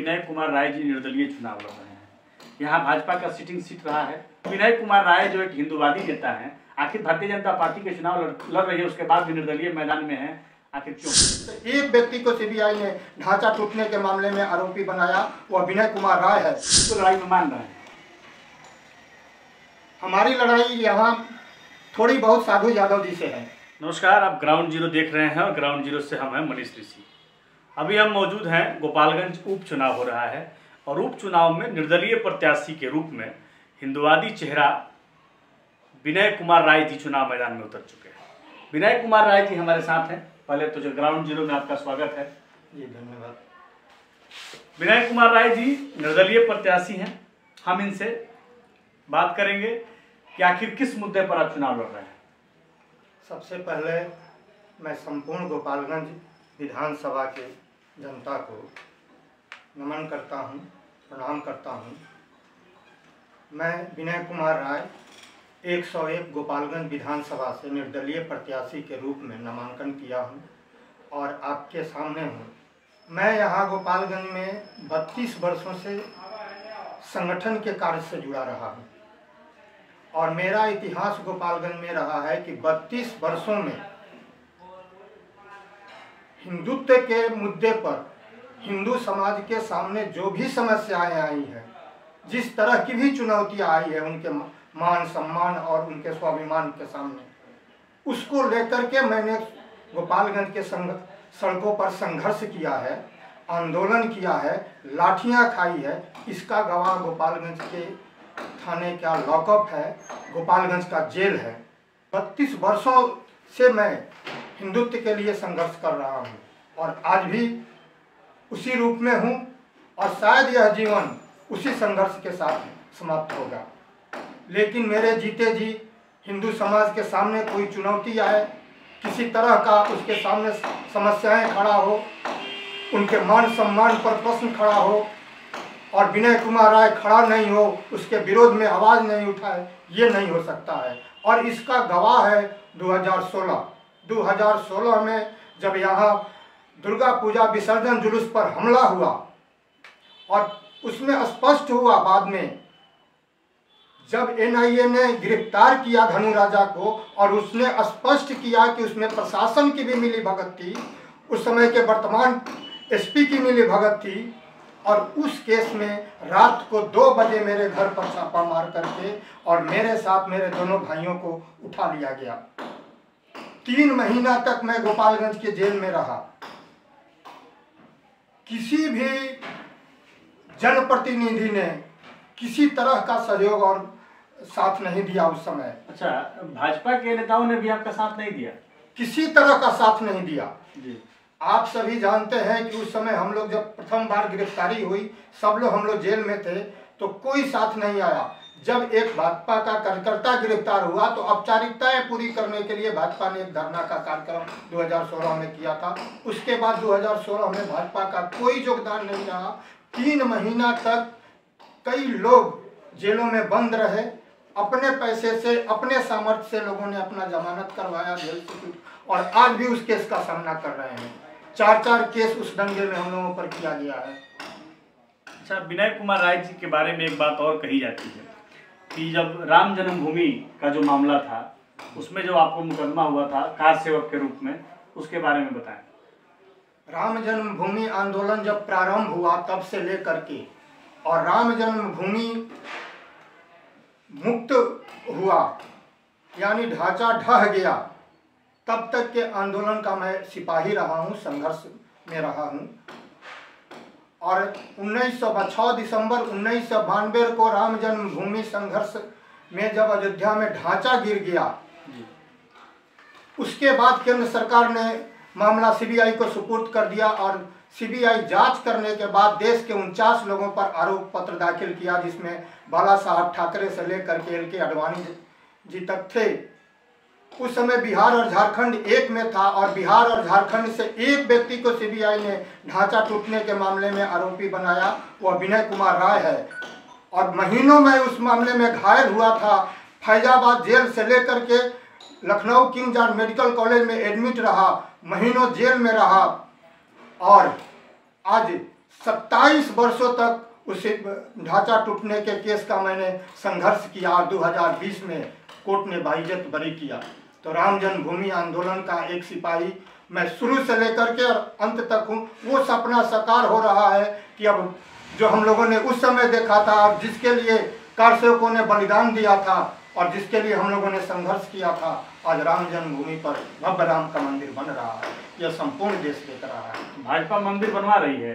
विनय कुमार राय जी निर्दलीय चुनाव लड़ रहे हैं। यहाँ भाजपा का सिटिंग सीट रहा है। विनय कुमार राय जो एक हिंदुवादी नेता है, आखिर भारतीय जनता पार्टी के चुनाव लड़ रही है, उसके बाद भी निर्दलीय मैदान में है, आखिर क्यों? एक व्यक्ति को सीबीआई ने ढांचा टूटने के मामले में आरोपी बनाया, वह विनय कुमार राय है। तो लड़ाई में मान रहे हैं। हमारी लड़ाई यहाँ थोड़ी बहुत साधु यादव जी से है। नमस्कार, आप ग्राउंड जीरो देख रहे हैं और ग्राउंड जीरो से हम हैं मनीष ऋषि। अभी हम मौजूद हैं, गोपालगंज उपचुनाव हो रहा है और उपचुनाव में निर्दलीय प्रत्याशी के रूप में हिंदुवादी चेहरा विनय कुमार राय जी चुनाव मैदान में उतर चुके हैं। विनय कुमार राय जी हमारे साथ हैं। पहले तो जो ग्राउंड जीरो में आपका स्वागत है। जी धन्यवाद। विनय कुमार राय जी निर्दलीय प्रत्याशी हैं। हम इनसे बात करेंगे कि आखिर किस मुद्दे पर आप चुनाव लड़ रहे हैं। सबसे पहले मैं संपूर्ण गोपालगंज विधानसभा के जनता को नमन करता हूं, प्रणाम करता हूं। मैं विनय कुमार राय 101 गोपालगंज विधानसभा से निर्दलीय प्रत्याशी के रूप में नामांकन किया हूं और आपके सामने हूं। मैं यहां गोपालगंज में 32 वर्षों से संगठन के कार्य से जुड़ा रहा हूं और मेरा इतिहास गोपालगंज में रहा है कि 32 वर्षों में हिंदुत्व के मुद्दे पर हिंदू समाज के सामने जो भी समस्याएं आई हैं, जिस तरह की भी चुनौतियां आई है उनके मान सम्मान और उनके स्वाभिमान के सामने, उसको लेकर के मैंने गोपालगंज के सड़कों पर संघर्ष किया है, आंदोलन किया है, लाठियां खाई है। इसका गवाह गोपालगंज के थाने का लॉकअप है, गोपालगंज का जेल है। 32 वर्षों से मैं हिंदुत्व के लिए संघर्ष कर रहा हूं और आज भी उसी रूप में हूं और शायद यह जीवन उसी संघर्ष के साथ समाप्त होगा। लेकिन मेरे जीते जी हिंदू समाज के सामने कोई चुनौती आए, किसी तरह का उसके सामने समस्याएं खड़ा हो, उनके मान सम्मान पर प्रश्न खड़ा हो और विनय कुमार राय खड़ा नहीं हो, उसके विरोध में आवाज़ नहीं उठाए, ये नहीं हो सकता है। और इसका गवाह है 2016 में जब यहाँ दुर्गा पूजा विसर्जन जुलूस पर हमला हुआ और उसमें स्पष्ट हुआ बाद में जब एनआईए ने गिरफ्तार किया धनु राजा को और उसने स्पष्ट किया कि उसमें प्रशासन की भी मिलीभगत थी, उस समय के वर्तमान एसपी की मिलीभगत थी और उस केस में रात को 2 बजे मेरे घर पर छापा मार करके और मेरे साथ मेरे दोनों भाइयों को उठा लिया गया। 3 महीना तक मैं गोपालगंज के जेल में रहा। किसी भी जनप्रतिनिधि ने किसी तरह का सहयोग और साथ नहीं दिया उस समय। अच्छा, भाजपा के नेताओं ने भी आपका साथ नहीं दिया? किसी तरह का साथ नहीं दिया जी। आप सभी जानते हैं कि उस समय हम लोग जब प्रथम बार गिरफ्तारी हुई, सब लोग हम लोग जेल में थे तो कोई साथ नहीं आया। जब एक भाजपा का कार्यकर्ता गिरफ्तार हुआ तो औपचारिकताएं पूरी करने के लिए भाजपा ने एक धरना का कार्यक्रम 2016 में किया था। उसके बाद 2016 में भाजपा का कोई योगदान नहीं रहा। 3 महीना तक कई लोग जेलों में बंद रहे। अपने पैसे से, अपने सामर्थ्य से लोगों ने अपना जमानत करवाया जेल से और आज भी उस केस का सामना कर रहे हैं। 4 केस उस दंगे में हम लोगों पर किया गया है। अच्छा, विनय कुमार राय जी के बारे में एक बात और कही जाती है कि जब राम जन्मभूमि का जो मामला था, उसमें जो आपको मुकदमा हुआ था कार सेवक के रूप में, उसके बारे में बताएं। राम जन्मभूमि आंदोलन जब प्रारंभ हुआ तब से लेकर के और राम जन्मभूमि मुक्त हुआ यानी ढांचा ढह गया, तब तक के आंदोलन का मैं सिपाही रहा हूं, संघर्ष में रहा हूं। और 6 दिसंबर 1992 को राम जन्मभूमि संघर्ष में जब अयोध्या में ढांचा गिर गया, उसके बाद केंद्र सरकार ने मामला सीबीआई को सुपुर्द कर दिया और सीबीआई जांच करने के बाद देश के 49 लोगों पर आरोप पत्र दाखिल किया, जिसमें बाला साहब ठाकरे से लेकर के एल के आडवाणी जी तक थे। उस समय बिहार और झारखंड एक में था और बिहार और झारखंड से एक व्यक्ति को सीबीआई ने ढांचा टूटने के मामले में आरोपी बनाया, वह विनय कुमार राय है। और महीनों में उस मामले में घायल हुआ था। फैजाबाद जेल से लेकर के Lucknow king George medical college में एडमिट रहा, महीनों जेल में रहा और आज 27 वर्षों तक उस ढांचा टूटने के केस का मैंने संघर्ष किया और 2020 में कोर्ट ने बाइज्जत बरी किया। तो राम जन्मभूमि आंदोलन का एक सिपाही मैं शुरू से लेकर के और अंत तक हूँ। वो सपना साकार हो रहा है कि अब जो हम लोगों ने उस समय देखा था और जिसके लिए कारसेवकों ने बलिदान दिया था और जिसके लिए हम लोगों ने संघर्ष किया था, आज राम जन्मभूमि पर भव्य राम का मंदिर बन रहा है। यह संपूर्ण देश देख रहा है। भाजपा मंदिर बनवा रही है।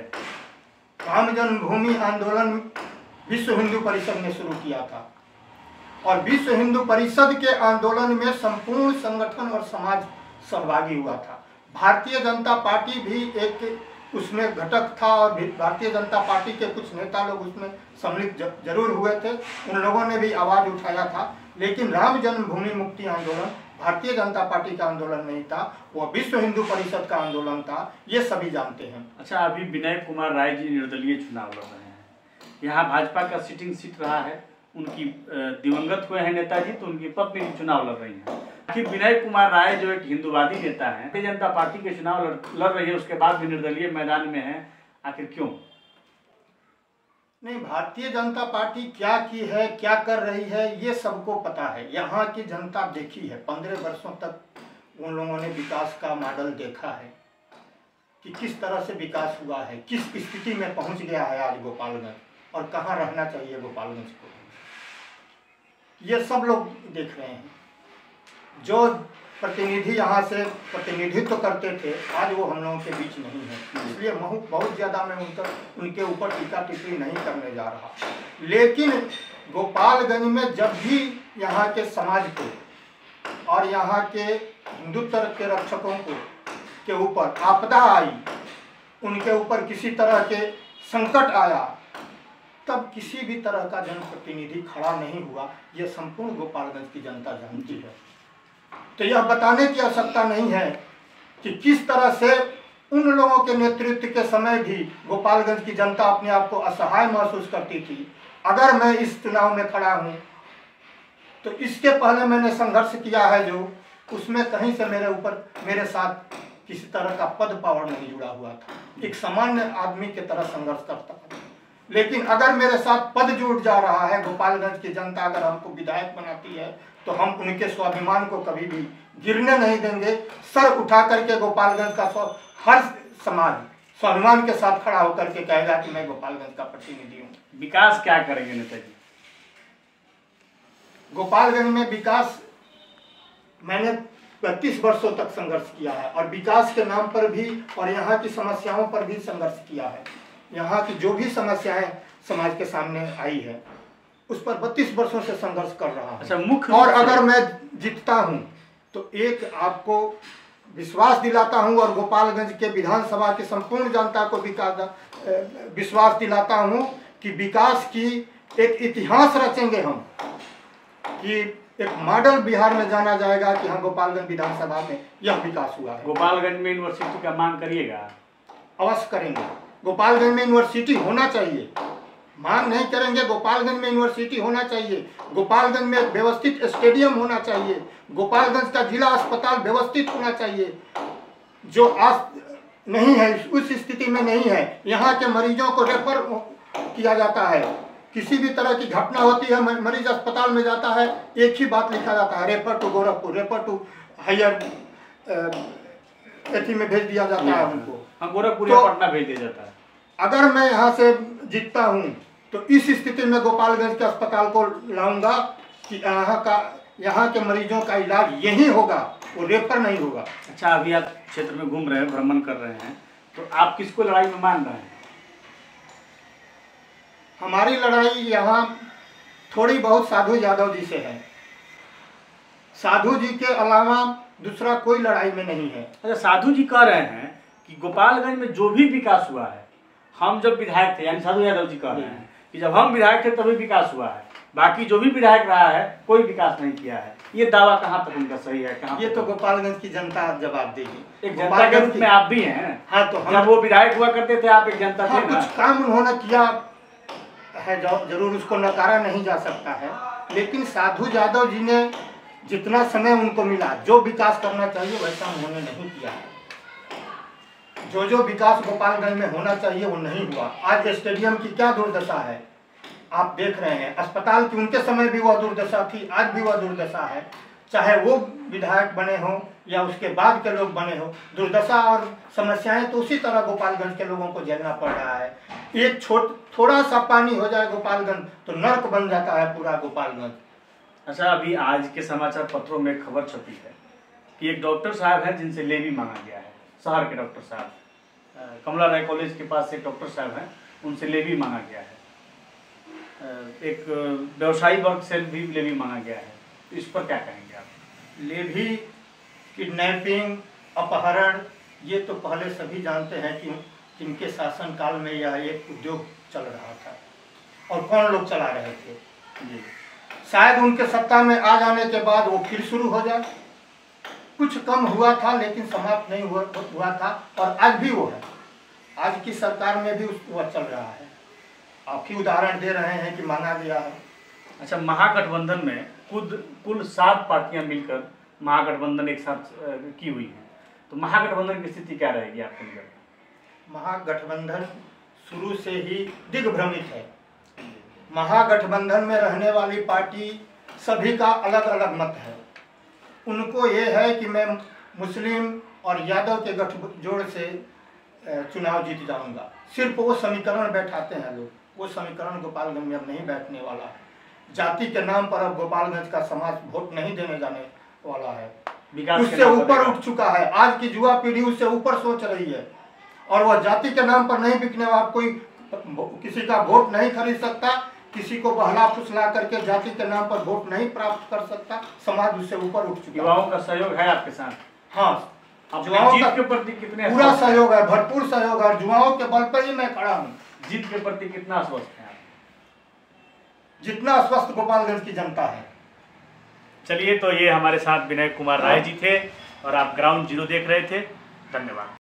राम जन्मभूमि आंदोलन विश्व हिंदू परिषद ने शुरू किया था और विश्व हिंदू परिषद के आंदोलन में संपूर्ण संगठन और समाज सहभागी हुआ था। भारतीय जनता पार्टी भी एक उसमें घटक था और भारतीय जनता पार्टी के कुछ नेता लोग उसमें सम्मिलित जरूर हुए थे। उन लोगों ने भी आवाज उठाया था। लेकिन राम जन्मभूमि मुक्ति आंदोलन भारतीय जनता पार्टी का आंदोलन नहीं था, वह विश्व हिंदू परिषद का आंदोलन था। ये सभी जानते हैं। अच्छा, अभी विनय कुमार राय जी निर्दलीय चुनाव लड़ रहे हैं। यहाँ भाजपा का सिटिंग सीट रहा है, उनकी दिवंगत हुए हैं नेताजी, तो उनकी पत्नी चुनाव लड़ रही हैं। आखिर विनय कुमार राय जो एक हिंदुवादी नेता है, भारतीय जनता पार्टी के चुनाव लड़ रही है, उसके बाद भी निर्दलीय मैदान में है, आखिर क्यों? नहीं, भारतीय जनता पार्टी क्या की है, क्या कर रही है, ये सबको पता है। यहाँ की जनता देखी है। 15 वर्षों तक उन लोगों ने विकास का मॉडल देखा है कि किस तरह से विकास हुआ है, किस स्थिति में पहुंच गया है आज गोपालगंज और कहाँ रहना चाहिए गोपालगंज को। ये सब लोग देख रहे हैं। जो प्रतिनिधि यहाँ से प्रतिनिधित्व करते थे, आज वो हम लोगों के बीच नहीं है। इसलिए बहुत ज़्यादा मैं उनके ऊपर टीका टिप्पणी नहीं करने जा रहा। लेकिन गोपालगंज में जब भी यहाँ के समाज को और यहाँ के हिंदुत्व के रक्षकों को के ऊपर आपदा आई, उनके ऊपर किसी तरह के संकट आया, तब किसी भी तरह का जनप्रतिनिधि खड़ा नहीं हुआ। ये संपूर्ण गोपालगंज की जनता जानती है। तो यह बताने की आवश्यकता नहीं है कि किस तरह से उन लोगों के नेतृत्व के समय भी गोपालगंज की जनता अपने आप को असहाय महसूस करती थी। अगर मैं इस चुनाव में खड़ा हूं तो इसके पहले मैंने संघर्ष किया है, जो उसमें कहीं से मेरे साथ किसी तरह का पद पावर नहीं जुड़ा हुआ था। एक सामान्य आदमी की तरह संघर्ष करता था। लेकिन अगर मेरे साथ पद जुड़ जा रहा है, गोपालगंज की जनता अगर हमको विधायक बनाती है, तो हम उनके स्वाभिमान को कभी भी गिरने नहीं देंगे। सर उठा करके गोपालगंज का हर समाज स्वाभिमान के साथ खड़ा होकर के कहेगा कि मैं गोपालगंज का प्रतिनिधि हूँ। विकास क्या करेंगे नेताजी? गोपालगंज में विकास मैंने 35 वर्षों तक संघर्ष किया है और विकास के नाम पर भी और यहाँ की समस्याओं पर भी संघर्ष किया है। यहाँ की जो भी समस्याएं समाज के सामने आई है उस पर 32 वर्षों से संघर्ष कर रहा हूँ। अच्छा, मुख्य और अगर मैं जीतता हूँ तो एक आपको विश्वास दिलाता हूँ और गोपालगंज के विधानसभा की संपूर्ण जनता को विश्वास दिलाता हूँ कि विकास की एक इतिहास रचेंगे हम, कि एक मॉडल बिहार में जाना जाएगा कि हाँ गोपालगंज विधानसभा में यह विकास हुआ है। गोपालगंज में यूनिवर्सिटी का मांग करिएगा? अवश्य करेंगे। गोपालगंज में यूनिवर्सिटी होना चाहिए, मांग नहीं करेंगे। गोपालगंज में यूनिवर्सिटी होना चाहिए, गोपालगंज में व्यवस्थित स्टेडियम होना चाहिए, गोपालगंज का जिला अस्पताल व्यवस्थित होना चाहिए, जो आज नहीं है, उस स्थिति में नहीं है। यहाँ के मरीजों को रेफर किया जाता है, किसी भी तरह की घटना होती है मरीज अस्पताल में जाता है, एक ही बात लिखा जाता है, refer to Gorakhpur, refer to higher एथी में भेज दिया जाता है उनको। हाँ, गोरखपुर या पटना भेज दिया जाता है। अगर मैं यहाँ से जीतता हूँ तो इस स्थिति में गोपालगंज के अस्पताल को लाऊंगा कि यहाँ के मरीजों का इलाज यही होगा, वो रेफर नहीं होगा। अच्छा, अभी आप क्षेत्र में घूम रहे हैं, भ्रमण कर रहे हैं, तो आप किसको लड़ाई में मान रहे हैं? हमारी लड़ाई यहाँ थोड़ी बहुत साधु यादव जी से है। साधु जी के अलावा दूसरा कोई लड़ाई में नहीं है। अच्छा, साधु जी कह रहे हैं कि गोपालगंज में जो भी विकास हुआ है, हम जब विधायक थे, यानी साधु यादव जी कह रहे हैं कि जब हम विधायक थे तभी विकास हुआ है, बाकी जो भी विधायक रहा है कोई विकास नहीं किया है। ये दावा कहाँ तक उनका सही है, कहाँ? ये तो गोपालगंज की जनता जवाब देगी। एक जनता के रूप में आप भी हैं। हाँ, तो जब वो विधायक हुआ करते थे आप एक जनता थे ना। कुछ काम उन्होंने किया है, जरूर उसको नकारा नहीं जा सकता है। लेकिन साधु यादव जी ने जितना समय उनको मिला, जो विकास करना चाहिए वैसा उन्होंने नहीं किया है। जो विकास गोपालगंज में होना चाहिए वो नहीं हुआ। आज स्टेडियम की क्या दुर्दशा है आप देख रहे हैं। अस्पताल की उनके समय भी वह दुर्दशा थी, आज भी वह दुर्दशा है। चाहे वो विधायक बने हों या उसके बाद के लोग बने हों, दुर्दशा और समस्याएं तो उसी तरह गोपालगंज के लोगों को झेलना पड़ रहा है। एक थोड़ा सा पानी हो जाए गोपालगंज तो नर्क बन जाता है पूरा गोपालगंज। अच्छा, अभी आज के समाचार पत्रों में खबर छपी है कि एक डॉक्टर साहब हैं जिनसे लेवी मांगा गया है। शहर के डॉक्टर साहब, कमला राय कॉलेज के पास एक डॉक्टर साहब हैं, उनसे लेवी मांगा गया है। एक व्यवसायी वर्ग से भी लेवी मांगा गया है। इस पर क्या कहेंगे आप? लेवी, किडनैपिंग, अपहरण, ये तो पहले सभी जानते हैं कि इनके शासनकाल में यह एक उद्योग चल रहा था और कौन लोग चला रहे थे। जी, शायद उनके सत्ता में आ जाने के बाद वो फिर शुरू हो जाए। कुछ कम हुआ था लेकिन समाप्त नहीं हुआ था और आज भी वो है। आज की सरकार में भी वह चल रहा है। आप ही उदाहरण दे रहे हैं कि मांगा गया है। अच्छा, महागठबंधन में कुल 7 पार्टियां मिलकर महागठबंधन एक साथ की हुई है, तो महागठबंधन की स्थिति क्या रहेगी आपके लिए? महागठबंधन शुरू से ही दिग्भ्रमित है। महागठबंधन में रहने वाली पार्टी सभी का अलग अलग मत है। उनको ये है कि मैं मुस्लिम और यादव के गठजोड़ से चुनाव जीत जाऊंगा। सिर्फ वो समीकरण बैठाते हैं लोग। वो समीकरण गोपालगंज में अब नहीं बैठने वाला है। जाति के नाम पर अब गोपालगंज का समाज वोट नहीं देने जाने वाला है। उससे ऊपर उठ चुका है। आज की युवा पीढ़ी उससे ऊपर सोच रही है और वह जाति के नाम पर नहीं बिकने वाला। कोई किसी का वोट नहीं खरीद सकता, किसी को बहला फुसला करके जाति के नाम पर वोट नहीं प्राप्त कर सकता। समाज उससे ऊपर उठ चुका है। युवाओं का सहयोग है आपके साथ? हाँ, युवाओं के प्रति कितने? पूरा सहयोग है, भरपूर सहयोग है। युवाओं के बल पर ही मैं खड़ा हूँ। जीत के प्रति कितना आश्वस्त है आप? जितना आश्वस्त गोपालगंज की जनता है। चलिए, तो ये हमारे साथ विनय कुमार राय जी थे और आप ग्राउंड जीरो देख रहे थे। धन्यवाद।